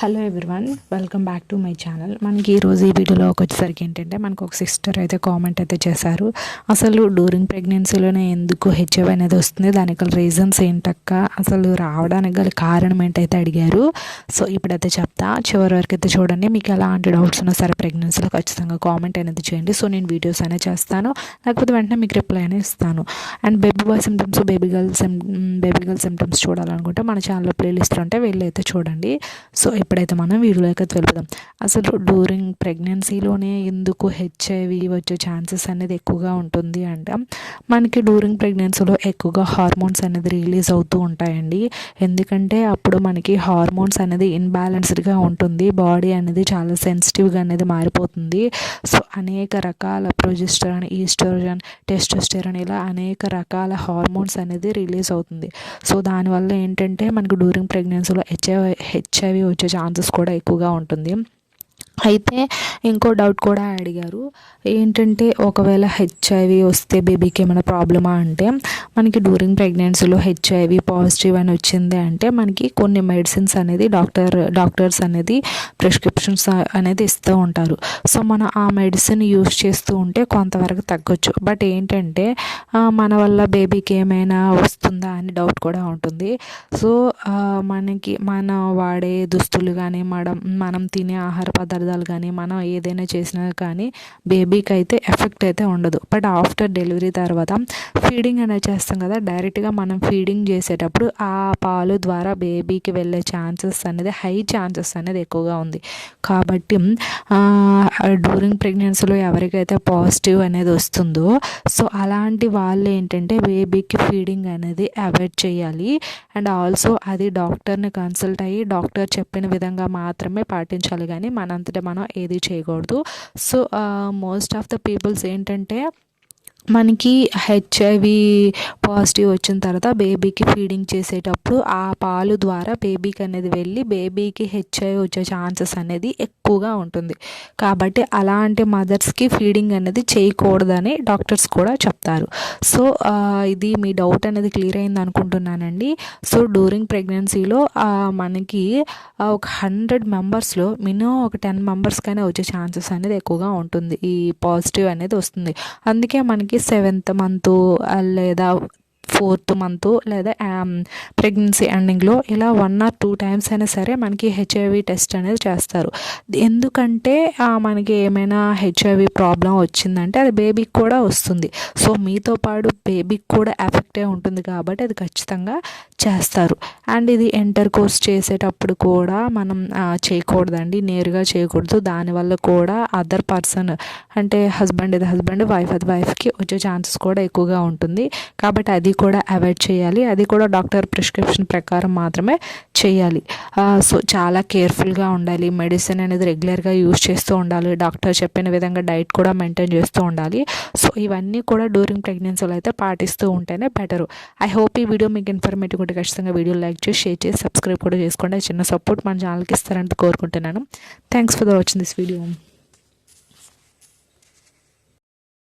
Hello everyone, welcome back to my channel. మనకి ఈరోజు ఈ వీడియోలో వచ్చేసరికి ఏంటంటే మనకు ఒక సిస్టర్ అయితే కామెంట్ అయితే చేశారు. అసలు డ్యూరింగ్ ప్రెగ్నెన్సీలోనే ఎందుకు హెచ్ఐవి అనేది వస్తుంది, దానికి గల రీజన్స్ ఏంటక్క, అసలు రావడానికి గల కారణం ఏంటైతే అడిగారు. సో ఇప్పుడైతే చెప్తా, చివరి వరకు అయితే చూడండి. మీకు ఎలాంటి డౌట్స్ ఉన్నా సరే ప్రెగ్నెన్సీలో ఖచ్చితంగా కామెంట్ అనేది చేయండి. సో నేను వీడియోస్ అనేది చేస్తాను, లేకపోతే వెంటనే మీకు రిప్లై అనేది ఇస్తాను. And baby bye symptoms, baby girl symptoms చూడాలనుకుంటే మన ఛానల్లో ప్లేలిస్ట్లో ఉంటే వెళ్ళి అయితే చూడండి. సో ఇప్పుడైతే మనం వీడియోలోకి వెళ్దాం. అసలు డ్యూరింగ్ ప్రెగ్నెన్సీలోనే ఎందుకు హెచ్ఐవి వచ్చే ఛాన్సెస్ అనేది ఎక్కువగా ఉంటుంది అంటే, మనకి డ్యూరింగ్ ప్రెగ్నెన్సీలో ఎక్కువగా హార్మోన్స్ అనేది రిలీజ్ అవుతూ ఉంటాయండి. ఎందుకంటే అప్పుడు మనకి హార్మోన్స్ అనేది ఇన్బ్యాలెన్స్డ్గా ఉంటుంది, బాడీ అనేది చాలా సెన్సిటివ్గా అనేది మారిపోతుంది. సో అనేక రకాల ప్రొజెస్టరాన్, ఈస్ట్రోజన్, టెస్టోస్టెరాన్ ఇలా అనేక రకాల హార్మోన్స్ అనేది రిలీజ్ అవుతుంది. సో దానివల్ల ఏంటంటే మనకు డ్యూరింగ్ ప్రెగ్నెన్సీలో హెచ్ఐవి వచ్చే ఛాన్సెస్ కూడా ఎక్కువగా ఉంటుంది. అయితే ఇంకో డౌట్ కూడా అడిగారు, ఏంటంటే ఒకవేళ హెచ్ఐవి వస్తే బేబీకి ఏమైనా ప్రాబ్లమా అంటే, మనకి డ్యూరింగ్ ప్రెగ్నెన్సీలో హెచ్ఐవి పాజిటివ్ అని వచ్చింది అంటే మనకి కొన్ని మెడిసిన్స్ అనేది డాక్టర్స్ అనేది ప్రిస్క్రిప్షన్స్ అనేది ఇస్తూ ఉంటారు. సో మనం ఆ మెడిసిన్ యూస్ చేస్తూ ఉంటే కొంతవరకు తగ్గొచ్చు. బట్ ఏంటంటే మన వల్ల బేబీకి ఏమైనా వస్తుందా అని డౌట్ కూడా ఉంటుంది. సో మన వాడే దుస్తులు కానీ మనం తినే ఆహార పదార్థాలు కానీ మనం ఏదైనా చేసినా కానీ బేబీకి అయితే ఎఫెక్ట్ అయితే ఉండదు. బట్ ఆఫ్టర్ డెలివరీ తర్వాత ఫీడింగ్ అనేది చేస్తాం కదా, డైరెక్ట్గా మనం ఫీడింగ్ చేసేటప్పుడు ఆ పాలు ద్వారా బేబీకి వెళ్ళే ఛాన్సెస్ అనేది హై ఛాన్సెస్ అనేది ఎక్కువగా ఉంది. కాబట్టి డ్యూరింగ్ ప్రెగ్నెన్సీలో ఎవరికైతే పాజిటివ్ అనేది వస్తుందో సో అలాంటి వాళ్ళు ఏంటంటే బేబీకి ఫీడింగ్ అనేది అవాయిడ్ చేయాలి. అండ్ ఆల్సో అది డాక్టర్ని కన్సల్ట్ అయ్యి డాక్టర్ చెప్పిన విధంగా మాత్రమే పాటించాలి, కానీ మనంతటా మనం ఏది చేయకూడదు. So most of the peoples ఏంటంటే మనకి హెచ్ఐవి పాజిటివ్ వచ్చిన తర్వాత బేబీకి ఫీడింగ్ చేసేటప్పుడు ఆ పాలు ద్వారా బేబీకి అనేది వెళ్ళి బేబీకి హెచ్ఐవి వచ్చే ఛాన్సెస్ అనేది ఎక్కువగా ఉంటుంది. కాబట్టి అలాంటి మదర్స్కి ఫీడింగ్ అనేది చేయకూడదని డాక్టర్స్ కూడా చెప్తారు. సో ఇది మీ డౌట్ అనేది క్లియర్ అయింది అనుకుంటున్నానండి. సో డ్యూరింగ్ ప్రెగ్నెన్సీలో మనకి ఒక 100 మెంబర్స్లో మినిమం ఒక 10 మెంబర్స్కైనా వచ్చే ఛాన్సెస్ అనేది ఎక్కువగా ఉంటుంది, ఈ పాజిటివ్ అనేది వస్తుంది. అందుకే మనకి 7th మంత్ లేదా 4th మంత్ లేదా ప్రెగ్నెన్సీ ఎండింగ్లో ఇలా 1 or 2 టైమ్స్ అయినా సరే మనకి హెచ్ఐవి టెస్ట్ అనేది చేస్తారు. ఎందుకంటే మనకి ఏమైనా హెచ్ఐవి ప్రాబ్లం వచ్చిందంటే అది బేబీకి కూడా వస్తుంది. సో మీతో పాటు బేబీకి కూడా ఎఫెక్టే ఉంటుంది కాబట్టి అది ఖచ్చితంగా చేస్తారు. అండ్ ఇది ఇంటర్ కోర్స్ చేసేటప్పుడు కూడా మనం చేయకూడదండి, నేరుగా చేయకూడదు. దానివల్ల కూడా అదర్ పర్సన్ అంటే హస్బెండ్ వైఫ్కి వచ్చే ఛాన్సెస్ కూడా ఎక్కువగా ఉంటుంది. కాబట్టి అది కూడా అవాయిడ్ చేయాలి, అది కూడా డాక్టర్ ప్రిస్క్రిప్షన్ ప్రకారం మాత్రమే చేయాలి. సో చాలా కేర్ఫుల్గా ఉండాలి, మెడిసిన్ అనేది రెగ్యులర్గా యూజ్ చేస్తూ ఉండాలి, డాక్టర్ చెప్పిన విధంగా డైట్ కూడా మెయింటైన్ చేస్తూ ఉండాలి. సో ఇవన్నీ కూడా డ్యూరింగ్ ప్రెగ్నెన్సీలో అయితే పాటిస్తూ ఉంటేనే బెటరు. ఐ హోప్ ఈ వీడియో మీకు ఇన్ఫర్మేటివ్ ఉంటే ఖచ్చితంగా వీడియో లైక్ చేసి షేర్ చేసి సబ్స్క్రైబ్ కూడా చేసుకోండి. చిన్న సపోర్ట్ మన ఛానల్కి ఇస్తారని కోరుకుంటున్నాను. Thanks for watching this video.